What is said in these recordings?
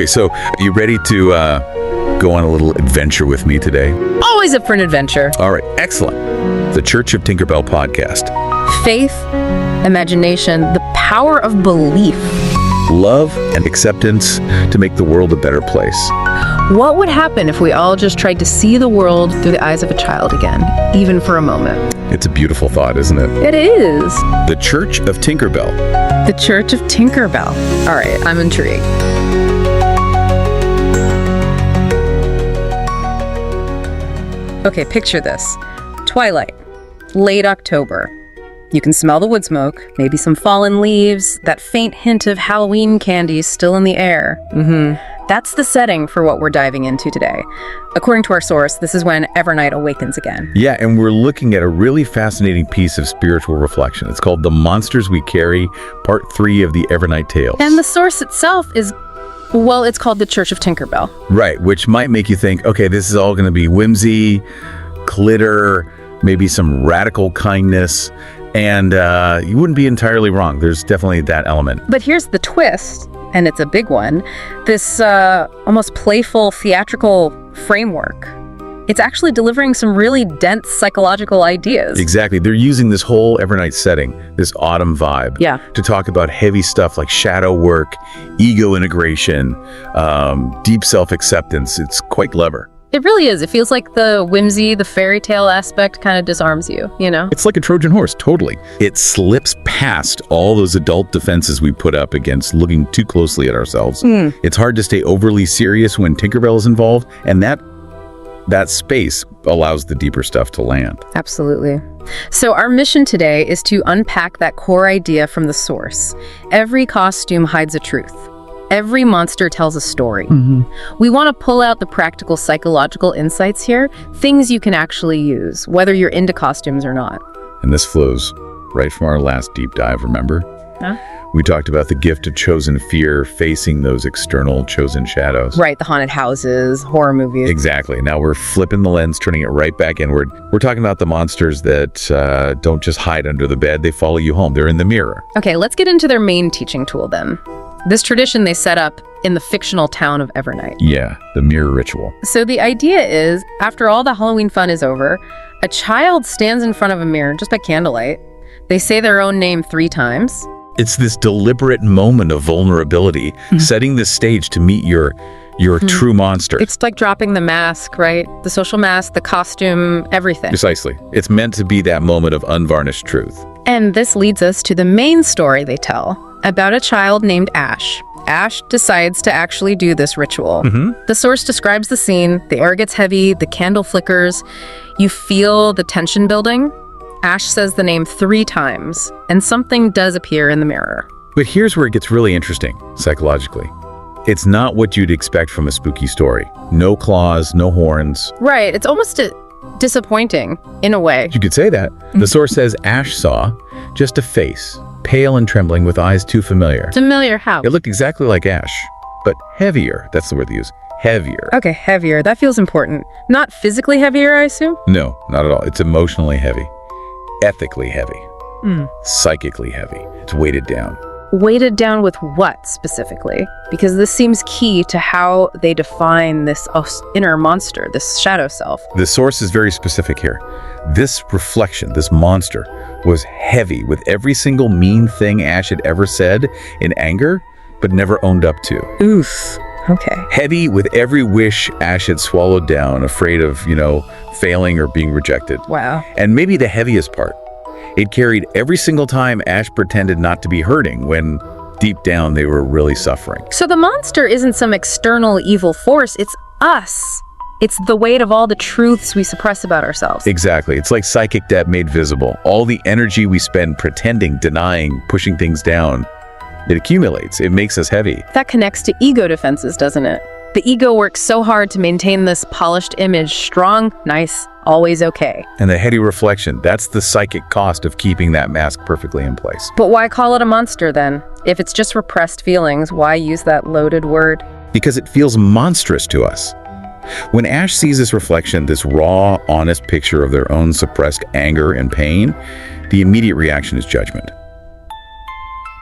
Okay, so you ready to go on a little adventure with me today? Always up for an adventure. All right, excellent. The Church of Tinkerbell podcast. Faith, imagination, the power of belief. Love and acceptance to make the world a better place. What would happen if we all just tried to see the world through the eyes of a child again, even for a moment? It's a beautiful thought, isn't it? It is. The Church of Tinkerbell. The Church of Tinkerbell. All right, I'm intrigued. Okay, picture this. Twilight. Late October. You can smell the wood smoke, maybe some fallen leaves, that faint hint of Halloween candy still in the air. That's the setting for what we're diving into today. According to our source, this is when Evernight awakens again. Yeah, and we're looking at a really fascinating piece of spiritual reflection. It's called The Monsters We Carry, Part 3 of the Evernight Tales. And the source itself is, well, it's called the Church of Tinkerbell. Right, which might make you think, okay, this is all going to be whimsy, glitter, maybe some radical kindness, and you wouldn't be entirely wrong. There's definitely that element. But here's the twist, and it's a big one. This almost playful theatrical framework. It's actually delivering some really dense psychological ideas. Exactly. They're using this whole Evernight setting, this autumn vibe, to talk about heavy stuff like shadow work, ego integration, deep self-acceptance. It's quite clever. It really is. It feels like the whimsy, the fairy tale aspect kind of disarms you, you know? It's like a Trojan horse, totally. It slips past all those adult defenses we put up against looking too closely at ourselves. It's hard to stay overly serious when Tinkerbell is involved, and that space allows the deeper stuff to land. Absolutely. So our mission today is to unpack that core idea from the source. Every costume hides a truth. Every monster tells a story. We want to pull out the practical psychological insights here, things you can actually use, whether you're into costumes or not. And this flows right from our last deep dive, remember? We talked about the gift of chosen fear facing those external chosen shadows. Right, the haunted houses, horror movies. Exactly. Now we're flipping the lens, turning it right back inward. We're talking about the monsters that don't just hide under the bed, they follow you home. They're in the mirror. Okay, let's get into their main teaching tool then. This tradition they set up in the fictional town of Evernight. Yeah, the mirror ritual. So the idea is, after all the Halloween fun is over, a child stands in front of a mirror just by candlelight. They say their own name 3 times. It's this deliberate moment of vulnerability, setting the stage to meet your true monster. It's like dropping the mask, right? The social mask, the costume, everything. Precisely. It's meant to be that moment of unvarnished truth. And this leads us to the main story they tell, about a child named Ash. Ash decides to actually do this ritual. The source describes the scene. The air gets heavy, the candle flickers. You feel the tension building. Ash says the name 3 times, and something does appear in the mirror. But here's where it gets really interesting, psychologically. It's not what you'd expect from a spooky story. No claws, no horns. Right, it's almost disappointing, in a way. You could say that. The source says Ash saw just a face, pale and trembling with eyes too familiar. Familiar how? It looked exactly like Ash, but heavier. That's the word they use. Heavier. Okay, heavier. That feels important. Not physically heavier, I assume? No, not at all. It's emotionally heavy. Ethically heavy. Psychically heavy. It's weighted down. Weighted down with what, specifically? Because this seems key to how they define this inner monster, this shadow self. The source is very specific here. This reflection, this monster, was heavy with every single mean thing Ash had ever said in anger, but never owned up to. Oof. Okay. Heavy with every wish Ash had swallowed down, afraid of, failing or being rejected. Wow. And maybe the heaviest part, it carried every single time Ash pretended not to be hurting when deep down they were really suffering. So the monster isn't some external evil force, it's us. It's the weight of all the truths we suppress about ourselves. Exactly. It's like psychic debt made visible. All the energy we spend pretending, denying, pushing things down, it accumulates. It makes us heavy. That connects to ego defenses, doesn't it? The ego works so hard to maintain this polished image, strong, nice, always okay. And the heady reflection, that's the psychic cost of keeping that mask perfectly in place. But why call it a monster then? If it's just repressed feelings, why use that loaded word? Because it feels monstrous to us. When Ash sees this reflection, this raw, honest picture of their own suppressed anger and pain, the immediate reaction is judgment.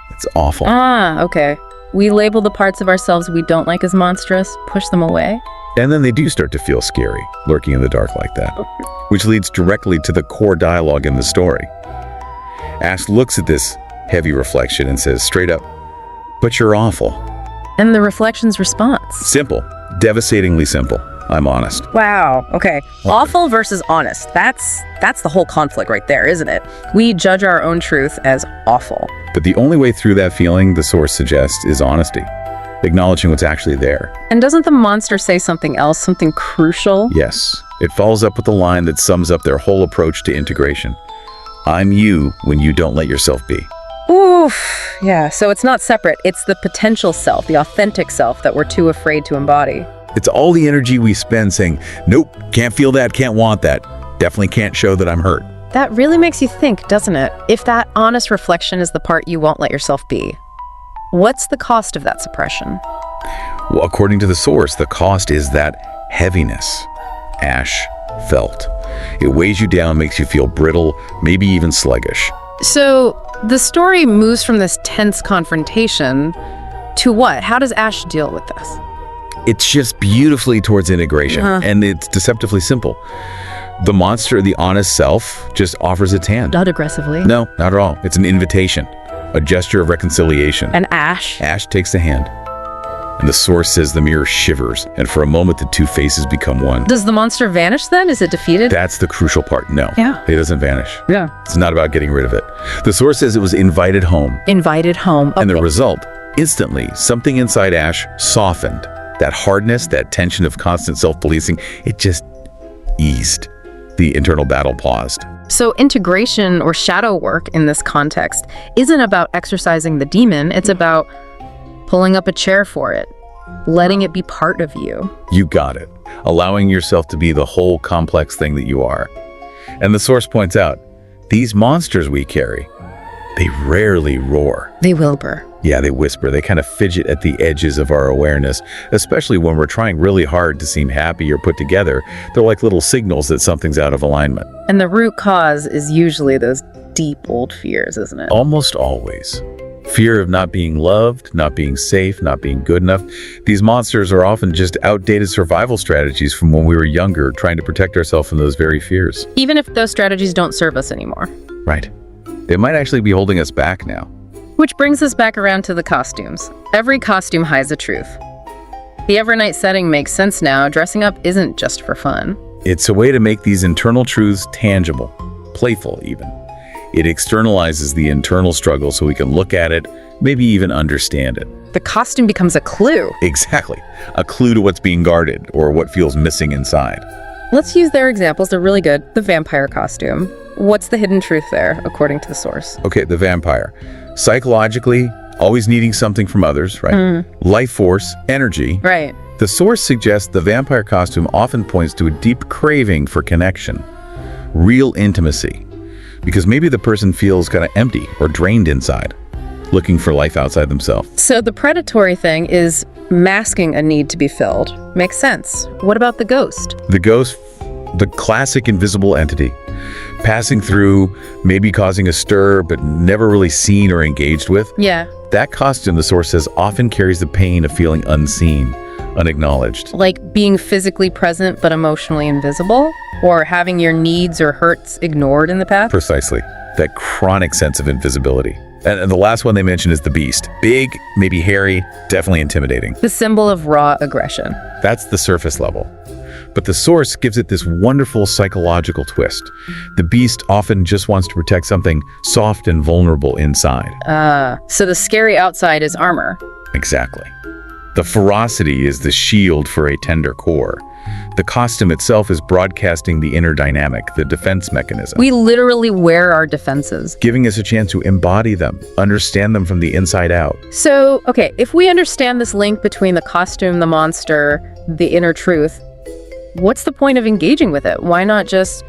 It's awful. Ah, okay. We label the parts of ourselves we don't like as monstrous, push them away. And then they do start to feel scary, lurking in the dark like that, which leads directly to the core dialogue in the story. Ash looks at this heavy reflection and says straight up, "But you're awful." And the reflection's response. Simple, devastatingly simple. I'm honest. Wow. Okay. Awful versus honest. That's the whole conflict right there, isn't it? We judge our own truth as awful. But the only way through that feeling, the source suggests, is honesty, acknowledging what's actually there. And doesn't the monster say something else, something crucial? Yes. It follows up with a line that sums up their whole approach to integration. I'm you when you don't let yourself be. Oof. Yeah. So it's not separate. It's the potential self, the authentic self that we're too afraid to embody. It's all the energy we spend saying, nope, can't feel that, can't want that, definitely can't show that I'm hurt. That really makes you think, doesn't it? If that honest reflection is the part you won't let yourself be, what's the cost of that suppression? Well, according to the source, the cost is that heaviness Ash felt. It weighs you down, makes you feel brittle, maybe even sluggish. So the story moves from this tense confrontation to what? How does Ash deal with this? It shifts beautifully towards integration, and it's deceptively simple. The monster, the honest self, just offers its hand. Not aggressively. No, not at all. It's an invitation, a gesture of reconciliation. And Ash? Ash takes the hand. And the source says the mirror shivers, and for a moment the two faces become one. Does the monster vanish then? Is it defeated? That's the crucial part. No. Yeah. It doesn't vanish. Yeah. It's not about getting rid of it. The source says it was invited home. Invited home. Okay. And the result, instantly, something inside Ash softened. That hardness, that tension of constant self-policing, it just eased. The internal battle paused. So integration or shadow work in this context isn't about exorcising the demon. It's about pulling up a chair for it, letting it be part of you. You got it. Allowing yourself to be the whole complex thing that you are. And the source points out, these monsters we carry, they rarely roar. They whisper. Yeah, they whisper. They kind of fidget at the edges of our awareness, especially when we're trying really hard to seem happy or put together. They're like little signals that something's out of alignment. And the root cause is usually those deep old fears, isn't it? Almost always. Fear of not being loved, not being safe, not being good enough. These monsters are often just outdated survival strategies from when we were younger, trying to protect ourselves from those very fears. Even if those strategies don't serve us anymore. Right. They might actually be holding us back now. Which brings us back around to the costumes. Every costume hides a truth. The Evernight setting makes sense now. Dressing up isn't just for fun. It's a way to make these internal truths tangible, playful even. It externalizes the internal struggle so we can look at it, maybe even understand it. The costume becomes a clue. Exactly. A clue to what's being guarded or what feels missing inside. Let's use their examples. They're really good. The vampire costume. What's the hidden truth there, according to the source? Okay, the vampire. Psychologically, always needing something from others, right? Life force, energy. Right. The source suggests the vampire costume often points to a deep craving for connection, real intimacy, because maybe the person feels kind of empty or drained inside, looking for life outside themselves. So the predatory thing is masking a need to be filled. Makes sense. What about the ghost? The ghost, the classic invisible entity, passing through, maybe causing a stir, but never really seen or engaged with. Yeah. That costume, the source says, often carries the pain of feeling unseen, unacknowledged. Like being physically present but emotionally invisible? Or having your needs or hurts ignored in the past? Precisely. That chronic sense of invisibility. And the last one they mention is the beast. Big, maybe hairy, definitely intimidating. The symbol of raw aggression. That's the surface level. But the source gives it this wonderful psychological twist. The beast often just wants to protect something soft and vulnerable inside. So the scary outside is armor. Exactly. The ferocity is the shield for a tender core. The costume itself is broadcasting the inner dynamic, the defense mechanism. We literally wear our defenses. Giving us a chance to embody them, understand them from the inside out. So, okay, if we understand this link between the costume, the monster, the inner truth, what's the point of engaging with it? Why not just,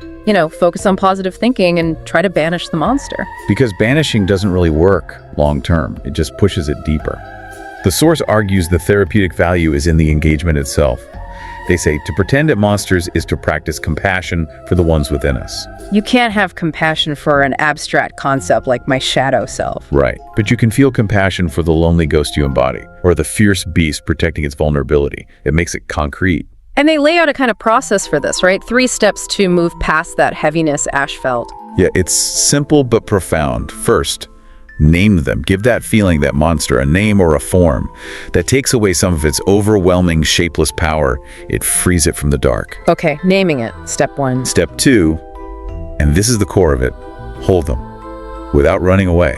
focus on positive thinking and try to banish the monster? Because banishing doesn't really work long term. It just pushes it deeper. The source argues the therapeutic value is in the engagement itself. They say to pretend at monsters is to practice compassion for the ones within us. You can't have compassion for an abstract concept like my shadow self. Right. But you can feel compassion for the lonely ghost you embody, or the fierce beast protecting its vulnerability. It makes it concrete. And they lay out a kind of process for this, right? 3 steps to move past that heaviness Ash felt. Yeah, it's simple but profound. First, name them. Give that feeling, that monster, a name or a form that takes away some of its overwhelming, shapeless power. It frees it from the dark. Okay, naming it. Step 1. Step 2, and this is the core of it, hold them without running away.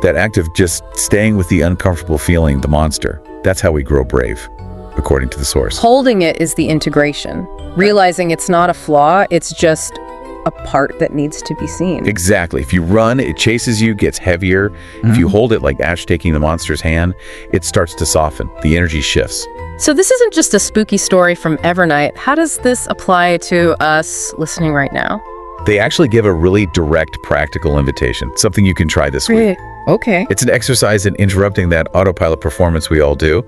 That act of just staying with the uncomfortable feeling, the monster, that's how we grow brave, according to the source. Holding it is the integration. Realizing it's not a flaw, it's just a part that needs to be seen. Exactly. If you run, it chases you, gets heavier. If you hold it like Ash taking the monster's hand, it starts to soften. The energy shifts. So this isn't just a spooky story from Evernight. How does this apply to us listening right now? They actually give a really direct, practical invitation, something you can try this week. Okay. It's an exercise in interrupting that autopilot performance we all do.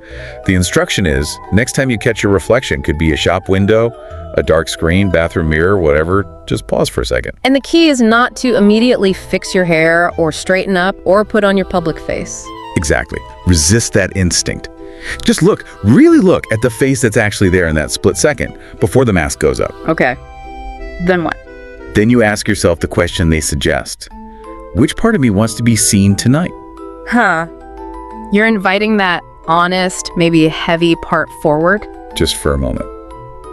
The instruction is, next time you catch your reflection, could be a shop window, a dark screen, bathroom mirror, whatever, just pause for a second. And the key is not to immediately fix your hair or straighten up or put on your public face. Exactly. Resist that instinct. Just look, really look at the face that's actually there in that split second before the mask goes up. Okay. Then what? Then you ask yourself the question they suggest. Which part of me wants to be seen tonight? Huh. You're inviting that honest, maybe heavy part forward? Just for a moment.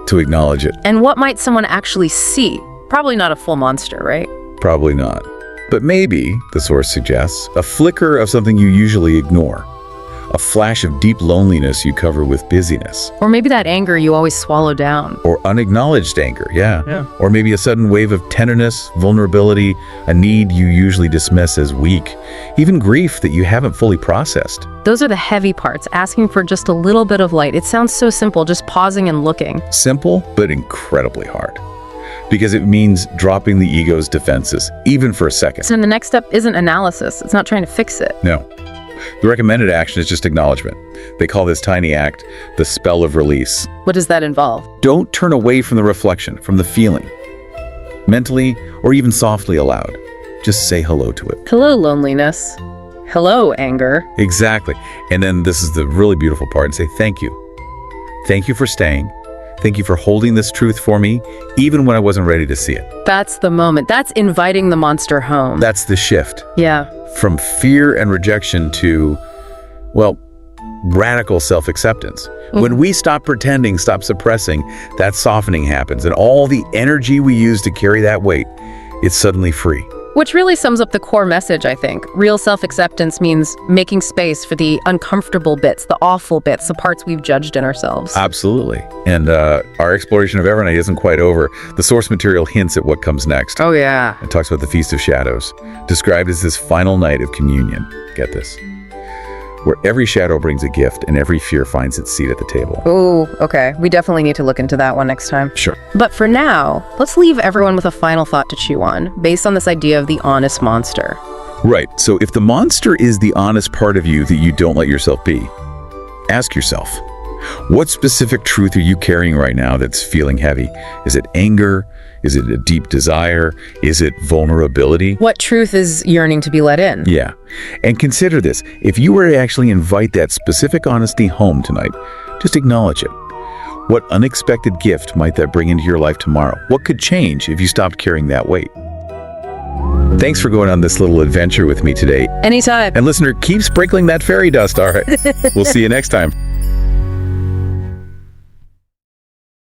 To acknowledge it. And what might someone actually see? Probably not a full monster, right? Probably not. But maybe, the source suggests, a flicker of something you usually ignore. A flash of deep loneliness you cover with busyness. Or maybe that anger you always swallow down. Or unacknowledged anger, yeah. Or maybe a sudden wave of tenderness, vulnerability, a need you usually dismiss as weak. Even grief that you haven't fully processed. Those are the heavy parts, asking for just a little bit of light. It sounds so simple, just pausing and looking. Simple, but incredibly hard. Because it means dropping the ego's defenses, even for a second. So the next step isn't analysis. It's not trying to fix it. No. The recommended action is just acknowledgement. They call this tiny act the spell of release. What does that involve? Don't turn away from the reflection, from the feeling. Mentally or even softly aloud. Just say hello to it. Hello, loneliness. Hello, anger. Exactly. And then this is the really beautiful part, and say thank you. Thank you for staying. Thank you for holding this truth for me, even when I wasn't ready to see it. That's the moment. That's inviting the monster home. That's the shift. Yeah. From fear and rejection to, well, radical self-acceptance. When we stop pretending, stop suppressing, that softening happens, and all the energy we use to carry that weight, it's suddenly free. Which really sums up the core message, I think. Real self-acceptance means making space for the uncomfortable bits, the awful bits, the parts we've judged in ourselves. Absolutely. And our exploration of Evernight isn't quite over. The source material hints at what comes next. Oh, yeah. It talks about the Feast of Shadows, described as this final night of communion. Get this. Where every shadow brings a gift and every fear finds its seat at the table. Oh, okay. We definitely need to look into that one next time. Sure. But for now, let's leave everyone with a final thought to chew on, based on this idea of the honest monster. Right. So if the monster is the honest part of you that you don't let yourself be, ask yourself, what specific truth are you carrying right now that's feeling heavy? Is it anger? Is it a deep desire? Is it vulnerability? What truth is yearning to be let in? Yeah. And consider this. If you were to actually invite that specific honesty home tonight, just acknowledge it. What unexpected gift might that bring into your life tomorrow? What could change if you stopped carrying that weight? Thanks for going on this little adventure with me today. Anytime. And listener, keep sprinkling that fairy dust, all right? We'll see you next time.